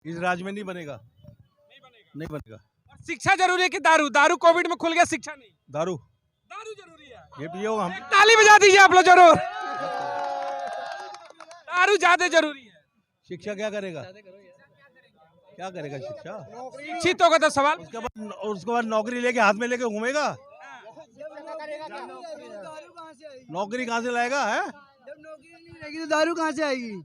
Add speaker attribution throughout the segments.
Speaker 1: इस राज्य में नहीं बनेगा, नहीं बनेगा।
Speaker 2: शिक्षा जरूरी है कि दारू? दारू कोविड में खुल गया, शिक्षा नहीं।
Speaker 1: दारू
Speaker 2: दारू जरूरी है।
Speaker 1: ये पियो हम।
Speaker 2: एक ताली बजा दीजिए आप लोग जरूर। दारू ज्यादा जरूरी है।
Speaker 1: शिक्षा क्या करेगा, क्या करेगा शिक्षा?
Speaker 2: शिक्षित होगा तो सवाल।
Speaker 1: उसके बाद नौकरी लेके हाथ में लेके घूमेगा, नौकरी कहाँ से लाएगा है?
Speaker 3: जब नौकरी नहीं रहेगी तो दारू कहाँ से आएगी?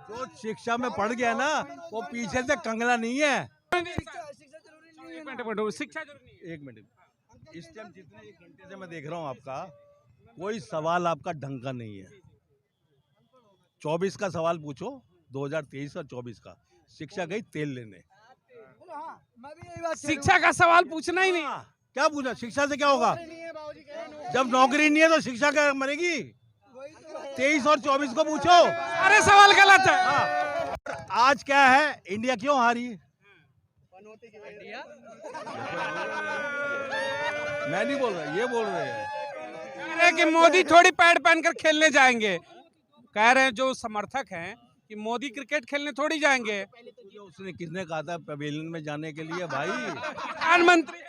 Speaker 1: जो शिक्षा में पढ़ गया ना वो पीछे से कंगला नहीं है।
Speaker 2: शिक्षा जरूरी नहीं है।
Speaker 1: एक मिनट, इस टाइम जितने एक घंटे से मैं देख रहा हूँ आपका कोई सवाल आपका ढंग का नहीं है। 24 का सवाल पूछो, 2023 और 24 का। शिक्षा गई तेल लेने।
Speaker 2: शिक्षा का सवाल पूछना ही नहीं।
Speaker 1: क्या पूछा? शिक्षा से क्या होगा? जब नौकरी नहीं है तो शिक्षा क्या मरेगी? 23 और 24 को पूछो।
Speaker 2: अरे सवाल गलत है।
Speaker 1: आज क्या है, इंडिया क्यों हारी? मैं नहीं बोल रहा, ये बोल रहे हैं।
Speaker 2: कह रहे हैं कि मोदी थोड़ी पैड पहनकर खेलने जाएंगे। कह रहे हैं जो समर्थक हैं कि मोदी क्रिकेट खेलने थोड़ी जाएंगे।
Speaker 1: उसने किसने कहा था पवेलियन में जाने के लिए भाई?
Speaker 2: प्रधानमंत्री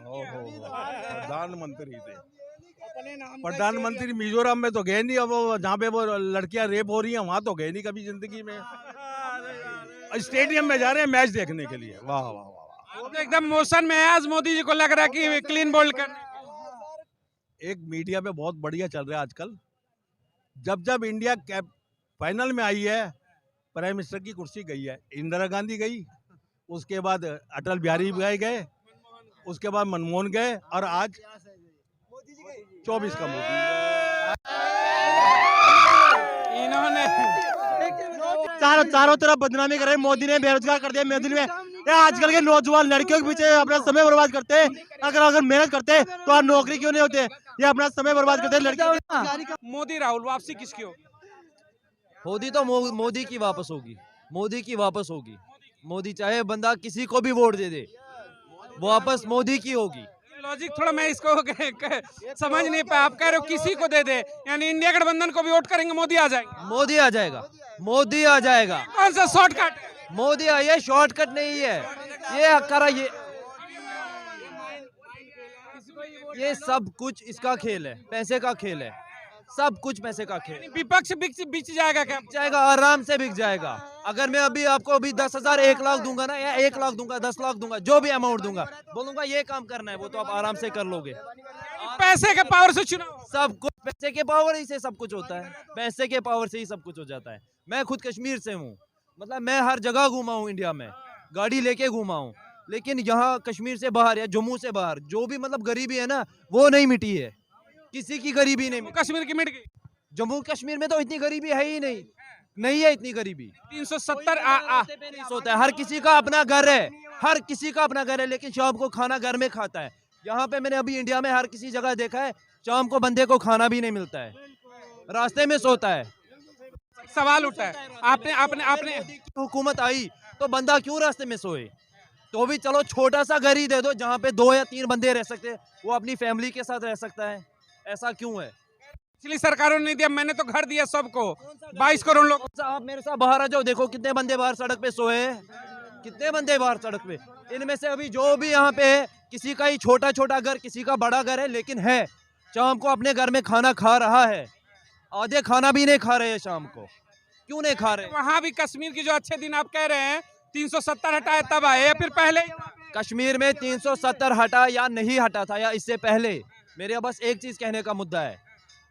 Speaker 1: प्रधानमंत्री थे। प्रधानमंत्री मिजोरम में तो गए नहीं, अब वो जहाँ पे वो लड़कियां रेप हो रही हैं वहां तो गए नहीं कभी जिंदगी में। स्टेडियम में जा रहे हैं मैच देखने के लिए। वाह वाह वाह,
Speaker 2: तो एकदम मोशन में है। आज मोदी जी को लग रहा है कि क्लीन बोल्ड करने।
Speaker 1: एक मीडिया पे बहुत बढ़िया चल रहा है आजकल। जब जब इंडिया फाइनल में आई है, प्राइम मिनिस्टर की कुर्सी गई है, इंदिरा गांधी गई, उसके बाद अटल बिहारी भाई गए, उसके बाद मनमोहन गए, और आज 24 का मोदी।
Speaker 2: इन्होंने
Speaker 3: चारों तरफ बदनामी कर रहे हैं। मोदी ने बेरोजगार कर दिया। मोदी ने आजकल के नौजवान लड़कियों के पीछे अपना समय बर्बाद करते हैं। अगर मेहनत करते तो आज नौकरी क्यों नहीं होते? ये अपना समय बर्बाद करते हैं लड़कियों।
Speaker 2: मोदी राहुल वापसी किसकी होगी?
Speaker 4: मोदी तो मोदी की वापस होगी। मोदी की वापस होगी। मोदी चाहे बंदा किसी को भी वोट दे दे, वापस मोदी की होगी।
Speaker 2: लॉजिक थोड़ा मैं इसको समझ नहीं पाया। आप कह रहे हो किसी को दे दे, यानी इंडिया गठबंधन को भी वोट करेंगे, मोदी आ जाएंगे?
Speaker 4: मोदी आ जाएगा, मोदी आ जाएगा।
Speaker 2: कौन सा शॉर्टकट?
Speaker 4: मोदी ये शॉर्टकट नहीं है, ये करा ये सब कुछ इसका खेल है, पैसे का खेल है, सब कुछ पैसे का खेल।
Speaker 2: विपक्ष बिक जाएगा क्या?
Speaker 4: जाएगा, आराम से बिक जाएगा। अगर मैं आपको 10,000 1 लाख दूंगा ना, या 1 लाख दूंगा, 10 लाख दूंगा, जो भी अमाउंट दूंगा, बोलूंगा ये काम करना है, वो तो आप आराम से कर लोगे।
Speaker 2: पैसे के पावर से चुनाव,
Speaker 4: सब कुछ पैसे के पावर ही से सब कुछ होता है। पैसे के पावर से ही सब कुछ हो जाता है। मैं खुद कश्मीर से हूँ, मतलब मैं हर जगह घूमा हूँ इंडिया में, गाड़ी लेके घूमा हूँ, लेकिन यहाँ कश्मीर से बाहर या जम्मू से बाहर जो भी मतलब गरीबी है ना, वो नहीं मिटी है। किसी की गरीबी नहीं।
Speaker 2: कश्मीर की मिट गई।
Speaker 4: जम्मू कश्मीर में तो इतनी गरीबी है ही नहीं, नहीं है इतनी गरीबी।
Speaker 2: 370
Speaker 4: होता है। हर किसी का अपना घर है, हर किसी का अपना घर है, लेकिन शाम को खाना घर में खाता है। यहाँ पे मैंने अभी इंडिया में हर किसी जगह देखा है, शाम को बंदे को खाना भी नहीं मिलता है, रास्ते में सोता है।
Speaker 2: सवाल उठा है, आपने
Speaker 4: हुकूमत आई तो बंदा क्यों रास्ते में सोए? तो भी चलो छोटा सा घर ही दे दो जहाँ पे 2 या 3 बंदे रह सकते हैं, वो अपनी फैमिली के साथ रह सकता है। ऐसा क्यों है?
Speaker 2: पिछली सरकारों ने नहीं दिया, मैंने तो घर दिया सबको, 22 करोड़ लोग।
Speaker 4: आप मेरे साथ बाहर आ जाओ, देखो कितने बंदे बाहर सड़क पे सोए हैं, कितने बंदे बाहर सड़क पे। इनमें से अभी जो भी यहाँ पे है, किसी का ही छोटा छोटा घर, किसी का बड़ा घर है, लेकिन है शाम को अपने घर में खाना खा रहा है। आधे खाना भी नहीं खा रहे हैं शाम को। क्यों नहीं खा रहे?
Speaker 2: वहाँ भी कश्मीर की जो अच्छे दिन आप कह रहे हैं 370 हटाए तब आए या फिर पहले?
Speaker 4: कश्मीर में 370 हटा या नहीं हटा था, या इससे पहले, मेरे बस एक चीज कहने का मुद्दा है।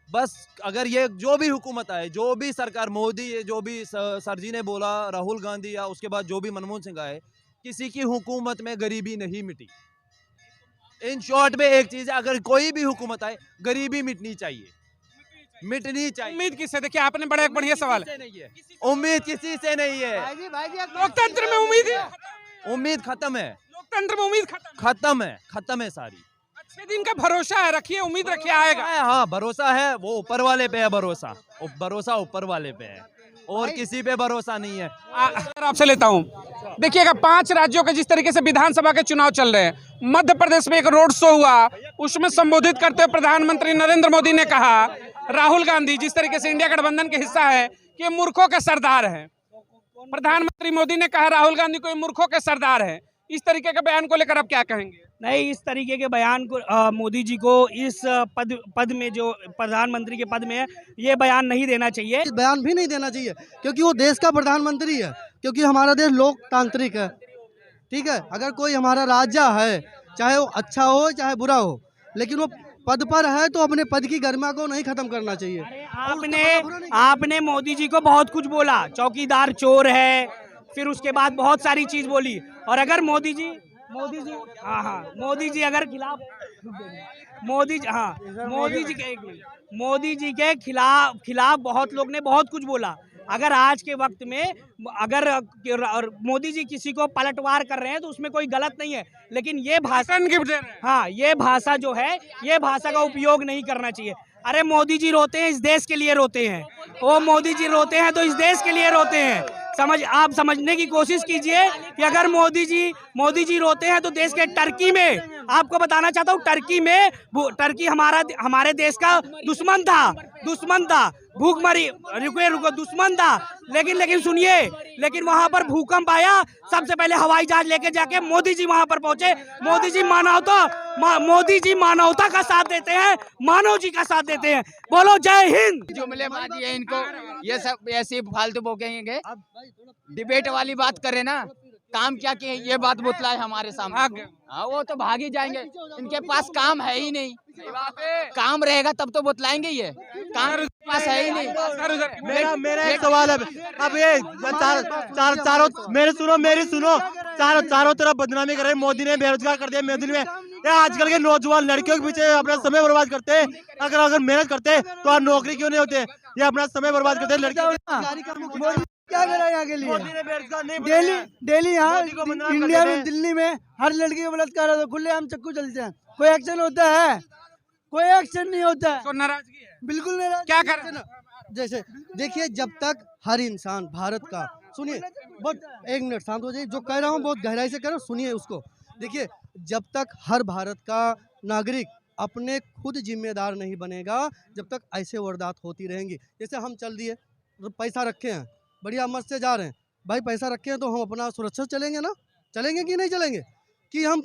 Speaker 4: बस अगर ये जो भी हुकूमत आए, जो भी सरकार, मोदी, जो भी सर जी ने बोला, राहुल गांधी, या उसके बाद जो भी मनमोहन सिंह आए, किसी की हुकूमत में गरीबी नहीं मिटी। इन शॉर्ट में एक चीज है, अगर कोई भी हुकूमत आए, गरीबी मिटनी चाहिए, मिटनी चाहिए।
Speaker 2: उम्मीद किससे? देखिए आपने बड़ा एक बढ़िया सवाल है।
Speaker 4: उम्मीद किसी से नहीं है।
Speaker 2: लोकतंत्र में उम्मीद है,
Speaker 4: उम्मीद खत्म है।
Speaker 2: लोकतंत्र में उम्मीद
Speaker 4: खत्म है सारी।
Speaker 2: अच्छे दिन का भरोसा है, रखिए उम्मीद रखिए आएगा।
Speaker 4: हाँ, भरोसा है, वो ऊपर वाले पे है। भरोसा ऊपर वाले पे है, और किसी पे भरोसा नहीं है।
Speaker 2: आपसे लेता हूँ, देखिएगा 5 राज्यों के जिस तरीके से विधानसभा के चुनाव चल रहे हैं, मध्य प्रदेश में एक रोड शो हुआ, उसमें संबोधित करते हुए प्रधानमंत्री नरेंद्र मोदी ने कहा राहुल गांधी जिस तरीके से इंडिया गठबंधन के हिस्सा है कि मूर्खों के सरदार हैं। प्रधानमंत्री मोदी ने कहा राहुल गांधी कोई मूर्खों के सरदार है, इस तरीके के बयान को लेकर आप क्या कहेंगे?
Speaker 5: नहीं, इस तरीके के बयान को मोदी जी को इस पद में, जो प्रधानमंत्री के पद में है, ये बयान नहीं देना चाहिए।
Speaker 6: बयान भी नहीं देना चाहिए, क्योंकि वो देश का प्रधानमंत्री है, क्योंकि हमारा देश लोकतांत्रिक है। ठीक है, अगर कोई हमारा राजा है, चाहे वो अच्छा हो चाहे बुरा हो, लेकिन वो पद पर है तो अपने पद की गरिमा को नहीं खत्म करना चाहिए।
Speaker 5: अरे आपने मोदी जी को बहुत कुछ बोला, चौकीदार चोर है, फिर उसके बाद बहुत सारी चीज बोली। और अगर मोदी जी अगर मोदी जी के खिलाफ बहुत लोग ने बहुत कुछ बोला। अगर आज के वक्त में अगर मोदी जी किसी को पलटवार कर रहे हैं तो उसमें कोई गलत नहीं है, लेकिन ये भाषा जो है, ये भाषा का उपयोग नहीं करना चाहिए। अरे मोदी जी रोते हैं, इस देश के लिए रोते हैं। वो मोदी जी रोते हैं तो इस देश के लिए रोते हैं। आप समझने की कोशिश कीजिए कि अगर मोदी जी रोते हैं तो देश के टर्की में, आपको बताना चाहता हूँ, टर्की हमारे देश का दुश्मन था, भूखमरी, रुको दुश्मन था। लेकिन सुनिए, लेकिन वहां पर भूकंप आया, सबसे पहले हवाई जहाज लेके जाके मोदी जी वहां पर पहुंचे। मोदी जी मानवता का साथ देते हैं, मानव जी का साथ देते हैं। बोलो जय हिंद।
Speaker 7: जुमलेबाजी है इनको, ये सब ऐसे फालतू बोकेंगे। डिबेट वाली बात करें ना, काम क्या किए ये बात बतलाए हमारे सामने। हाँ, वो तो भाग ही जाएंगे, इनके पास काम है ही नहीं। काम रहेगा तब तो बतलाएंगे, ये काम पास है ही नहीं।
Speaker 3: मेरा एक सवाल है, अब ये मेरी सुनो, चारों तरफ बदनामी कर रहे हैं। मोदी ने बेरोजगार कर दिया। मोदी ने आजकल के नौजवान लड़कियों के पीछे अपना समय बर्बाद करते हैं। अगर मेहनत करते तो आज नौकरी क्यों नहीं होते? ये अपना समय बर्बाद करते हैं लड़कियों।
Speaker 6: क्या करा यहाँ के लिए?
Speaker 3: मोदी ने बेरोजगार नहीं
Speaker 6: डेली यहाँ इंडिया में, दिल्ली में हर लड़की का बलात्कार होता है, खुले हम चक्कू चलते हैं, कोई एक्शन होता है? कोई एक्शन नहीं होता है।
Speaker 2: तो नाराजगी है,
Speaker 6: बिल्कुल नाराज।
Speaker 2: क्या कर?
Speaker 6: जैसे देखिए, जब तक हर इंसान भारत का, सुनिए बहुत, एक मिनट शांत हो जाइए, जो कह रहा हूँ बहुत गहराई से कह रहा हूँ, सुनिए उसको। देखिए, जब तक हर भारत का नागरिक अपने खुद जिम्मेदार नहीं बनेगा, जब तक ऐसे वारदात होती रहेंगी। जैसे हम चल दिए, पैसा रखे हैं, बढ़िया मस्त से जा रहे हैं, भाई पैसा रखे हैं तो हम अपना सुरक्षा चलेंगे ना? चलेंगे कि नहीं चलेंगे? कि हम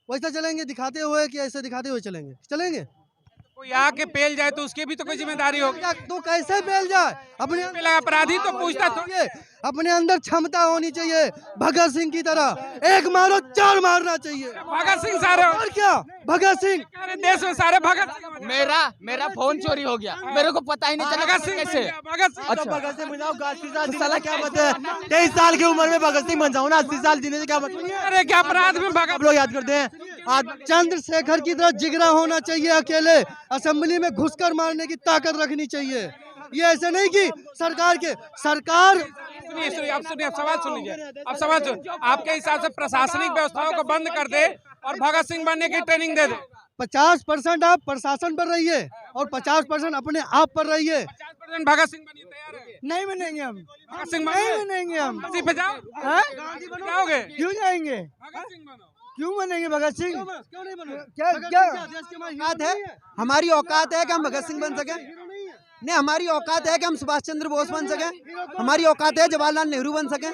Speaker 6: वैसा चलेंगे दिखाते हुए, कि ऐसे दिखाते हुए चलेंगे?
Speaker 2: कोई आके पेल जाए तो उसकी भी तो कोई जिम्मेदारी होगी।
Speaker 6: तो कैसे पेल जाए? अपने
Speaker 2: अपराधी तो पूछता थोड़ी,
Speaker 6: अपने अंदर क्षमता होनी चाहिए, भगत सिंह की तरह। एक मारो चार मारना चाहिए।
Speaker 2: भगत सिंह सारे,
Speaker 6: और क्या भगत सिंह?
Speaker 2: देश में सारे भगत सिंह।
Speaker 7: मेरा फोन चोरी हो गया, मेरे को पता ही नहीं चला
Speaker 2: भगत सिंह
Speaker 7: कैसे।
Speaker 3: भगत सिंह बन जाओ, 80 साल जीने क्या मतलब है? 23 साल की उम्र में भगत सिंह बन जाओ ना, 80 साल जीने से क्या मतलब?
Speaker 2: अरे क्या अपराध में भगत
Speaker 3: लोग याद करते हैं। आज
Speaker 6: चंद्रशेखर की तरह जिगरा होना चाहिए, अकेले असेंबली में घुसकर मारने की ताकत रखनी चाहिए। ये ऐसे नहीं कि सरकार
Speaker 2: सुनिए, आप सवाल सुन लीजिए। आपके हिसाब से प्रशासनिक व्यवस्थाओं को बंद कर दे और भगत सिंह बनने की ट्रेनिंग दे दे।
Speaker 6: 50% आप प्रशासन पर रहिए और 50% अपने आप पर रहिए।
Speaker 2: 50% भगत सिंह बनिए, तैयार है?
Speaker 6: नहीं बनेंगे हम,
Speaker 2: भगत सिंह
Speaker 6: नहीं बनेंगे हम।
Speaker 2: फांसी पे जाओ, जाओगे?
Speaker 6: क्यों जाएंगे?
Speaker 2: भगत सिंह बनो।
Speaker 6: क्यों बनेंगे भगत सिंह? क्यों नहीं बनेंगे? क्या औकात है? हमारी औकात है कि हम भगत सिंह बन सके? नहीं, हमारी औकात है कि हम सुभाष चंद्र बोस बन सके? हमारी औकात है जवाहरलाल नेहरू बन सके?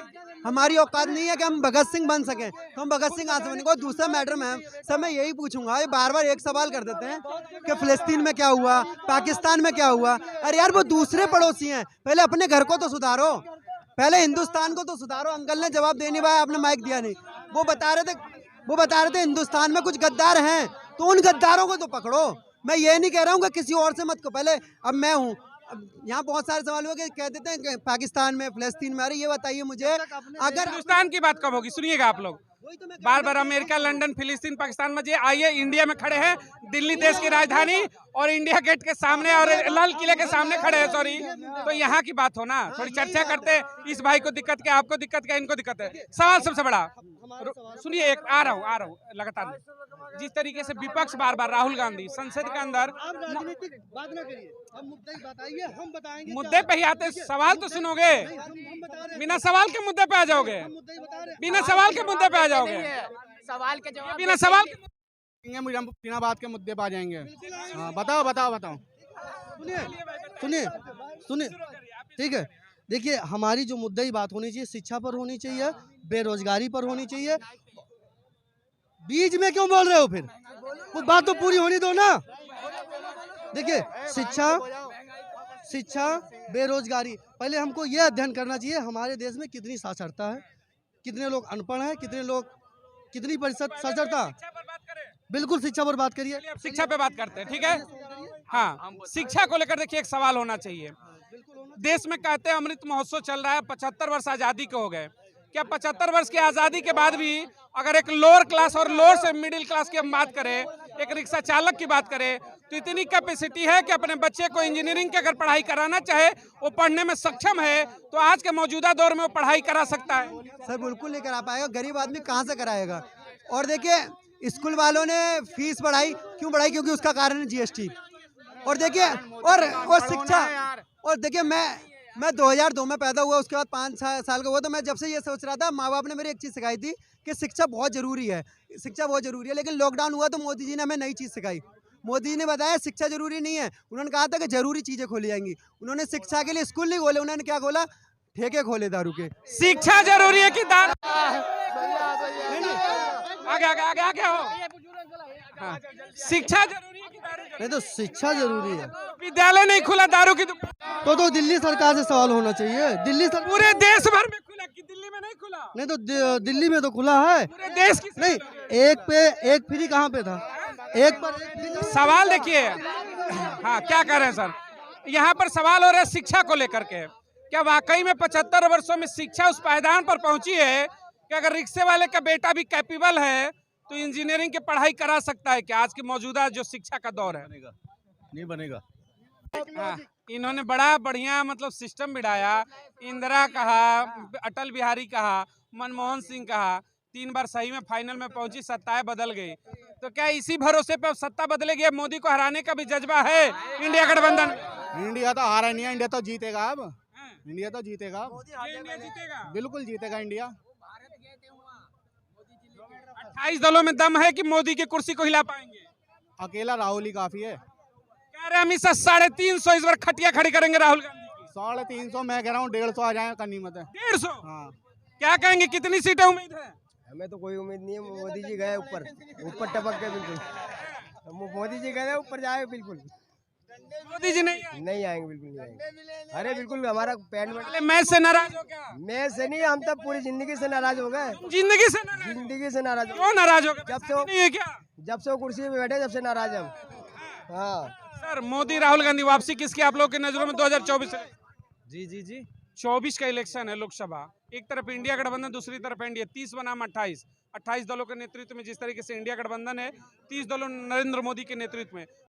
Speaker 6: हमारी औकात नहीं है कि हम भगत सिंह बन सके। तो हम भगत सिंह आज बनेंगे। और दूसरा मैटर में सब मैं यही पूछूंगा, ये बार बार एक सवाल कर देते हैं कि फिलिस्तीन में क्या हुआ, पाकिस्तान में क्या हुआ। अरे यार, वो दूसरे पड़ोसी हैं, पहले अपने घर को तो सुधारो, पहले हिंदुस्तान को तो सुधारो। अंकल ने जवाब देने पाया, आपने माइक दिया नहीं। वो बता रहे थे हिंदुस्तान में कुछ गद्दार हैं, तो उन गद्दारों को तो पकड़ो। मैं ये नहीं कह रहा हूँ कि किसी और से मत को। पहले अब मैं हूँ, यहाँ बहुत सारे सवाल हुए कि कह देते हैं कि पाकिस्तान में, फिलिस्तीन में। अरे ये बताइए मुझे, अगर
Speaker 2: हिंदुस्तान की बात कब होगी? सुनिएगा आप लोग, बार बार अमेरिका, लंदन, फिलिस्तीन, पाकिस्तान में जे आइए, इंडिया में खड़े हैं, दिल्ली देश की राजधानी और इंडिया गेट के सामने और लाल किले के सामने खड़े हैं। सॉरी, तो यहाँ की बात हो ना, थोड़ी चर्चा करते। इस भाई को दिक्कत क्या, आपको दिक्कत क्या, इनको दिक्कत है। सवाल सबसे बड़ा सुनिए, एक आ रहा हूँ लगातार। जिस तरीके से विपक्ष बार बार राहुल गांधी संसद के अंदर,
Speaker 6: बात ना करिए, हम मुद्दे ही बताइए, हम बताएंगे।
Speaker 2: मुद्दे पे ही आते, सवाल तो सुनोगे, बिना सवाल के मुद्दे पे आ जाओगे, बिना सवाल के मुद्दे पे आ जाओगे,
Speaker 7: सवाल के जवाब
Speaker 2: बिना सवाल
Speaker 6: हम बिना बात के मुद्दे पे आ जाएंगे। हाँ, बताओ। सुनिए, ठीक है।
Speaker 8: देखिए हमारी जो मुद्दई बात होनी चाहिए शिक्षा पर होनी चाहिए, बेरोजगारी पर होनी चाहिए। बीच में क्यों बोल रहे हो फिर? वो बात तो पूरी होनी दो ना। देखिए शिक्षा बेरोजगारी, पहले हमको ये अध्ययन करना चाहिए हमारे देश में कितनी साक्षरता है, कितने लोग अनपढ़ हैं, कितनी प्रतिशत साक्षरता। बिल्कुल शिक्षा पर बात करिए।
Speaker 2: अब शिक्षा पे बात करते हैं, ठीक है। हाँ, शिक्षा को लेकर देखिए एक सवाल होना चाहिए। देश में कहते हैं अमृत महोत्सव चल रहा है, 75 वर्ष आजादी के हो गए। क्या 75 वर्ष की आजादी के बाद भी अगर एक लोअर क्लास और लोअर से मिडिल क्लास की हम बात करें, एक रिक्शा चालक की बात करें, तो इतनी कैपेसिटी है कि अपने बच्चे को इंजीनियरिंग की अगर पढ़ाई कराना चाहे, वो पढ़ने में सक्षम है, तो आज के मौजूदा दौर में वो पढ़ाई करा सकता है?
Speaker 6: सर बिल्कुल नहीं करा पाएगा, गरीब आदमी कहाँ से कराएगा। और देखिए स्कूल वालों ने फीस बढ़ाई, क्यों बढ़ाई? क्योंकि उसका कारण है जीएसटी। और देखिए और शिक्षा, और देखिए मैं 2002 में पैदा हुआ, उसके बाद 5 साल का हुआ, तो मैं जब से ये सोच रहा था, माँ बाप ने मेरे एक चीज़ सिखाई थी कि शिक्षा बहुत ज़रूरी है, शिक्षा बहुत ज़रूरी है। लेकिन लॉकडाउन हुआ तो मोदी जी ने हमें नई चीज़ सिखाई। मोदी जी ने बताया शिक्षा जरूरी नहीं है, उन्होंने कहा था कि जरूरी चीज़ें खोली जाएंगी। उन्होंने शिक्षा के लिए स्कूल नहीं खोले, उन्होंने क्या खोला? ठेके खोले दारू के।
Speaker 2: शिक्षा जरूरी है कि दारू? आगे आगे आगे आगे हो। हाँ, शिक्षा जरूरी है कि दारू जरूरी?
Speaker 8: नहीं तो शिक्षा जरूरी है।
Speaker 2: विद्यालय नहीं खुला, दारू की दुकान
Speaker 8: तो दिल्ली सरकार से सवाल होना चाहिए। दिल्ली सरकार
Speaker 2: पूरे देश भर में खुला कि दिल्ली में नहीं खुला?
Speaker 8: नहीं तो दिल्ली में तो खुला है।
Speaker 2: पूरे देश की
Speaker 8: नहीं, एक फ्री कहाँ पे था? एक पर एक फ्री।
Speaker 2: सवाल देखिए, हाँ क्या कह रहे हैं सर, यहाँ पर सवाल हो रहा है शिक्षा को लेकर के। क्या वाकई में 75 वर्षों में शिक्षा उस पायदान पर पहुंची है कि अगर रिक्शे वाले का बेटा भी कैपेबल है तो इंजीनियरिंग की पढ़ाई करा सकता है? क्या आज की मौजूदा जो शिक्षा का दौर है?
Speaker 1: नहीं बनेगा।
Speaker 2: हाँ, इन्होंने बड़ा बढ़िया मतलब सिस्टम बिठाया। इंदिरा कहा, अटल बिहारी कहा, मनमोहन सिंह कहा, 3 बार सही में फाइनल में पहुंची, सत्ताएं बदल गई। तो क्या इसी भरोसे पे अब सत्ता बदलेगी? अब मोदी को हराने का भी जज्बा है इंडिया गठबंधन?
Speaker 9: इंडिया तो हारा नहीं है, इंडिया तो जीतेगा। अब इंडिया तो जीतेगा,
Speaker 2: इंडिया जीतेगा,
Speaker 9: बिल्कुल जीतेगा इंडिया।
Speaker 2: 28 दलों में दम है कि मोदी की कुर्सी को हिला पाएंगे?
Speaker 9: अकेला राहुल ही काफी है।
Speaker 2: कह रहे अमित शाह 350 इस बार खटिया खड़ी करेंगे राहुल गांधी की।
Speaker 9: 350, मैं कह रहा हूँ 150 आ जाए, करनी मत है।
Speaker 2: 150?
Speaker 9: हाँ,
Speaker 2: क्या कहेंगे, कितनी सीटें उम्मीद है?
Speaker 10: हमें तो कोई उम्मीद नहीं है। मोदी जी गए ऊपर टपक के, बिल्कुल मोदी जी गए ऊपर जाए, बिल्कुल
Speaker 2: मोदी जी नहीं आए?
Speaker 10: नहीं आएंगे, बिल्कुल नहीं आएंगे। अरे बिल्कुल हमारा पैंट में
Speaker 2: मैच से नाराज हो क्या?
Speaker 10: मैं से नहीं, हम तो पूरी जिंदगी से नाराज हो गए।
Speaker 2: जिंदगी से नाराज?
Speaker 10: जिंदगी से नाराज हो
Speaker 2: क्यों नाराज हो गए?
Speaker 10: जब से
Speaker 2: नहीं है क्या?
Speaker 10: जब से वो कुर्सी पे बैठे, जब से नाराज है हम। हाँ
Speaker 2: सर, मोदी राहुल गांधी वापसी किसकी आप लोगों की नजरों में 2024?
Speaker 4: जी
Speaker 2: 24 का इलेक्शन है लोकसभा। एक तरफ इंडिया गठबंधन, दूसरी तरफ एनडीए। 30 बनाम 28 दलों के नेतृत्व में जिस तरीके से इंडिया गठबंधन है, 30 दलों नरेंद्र मोदी के नेतृत्व में।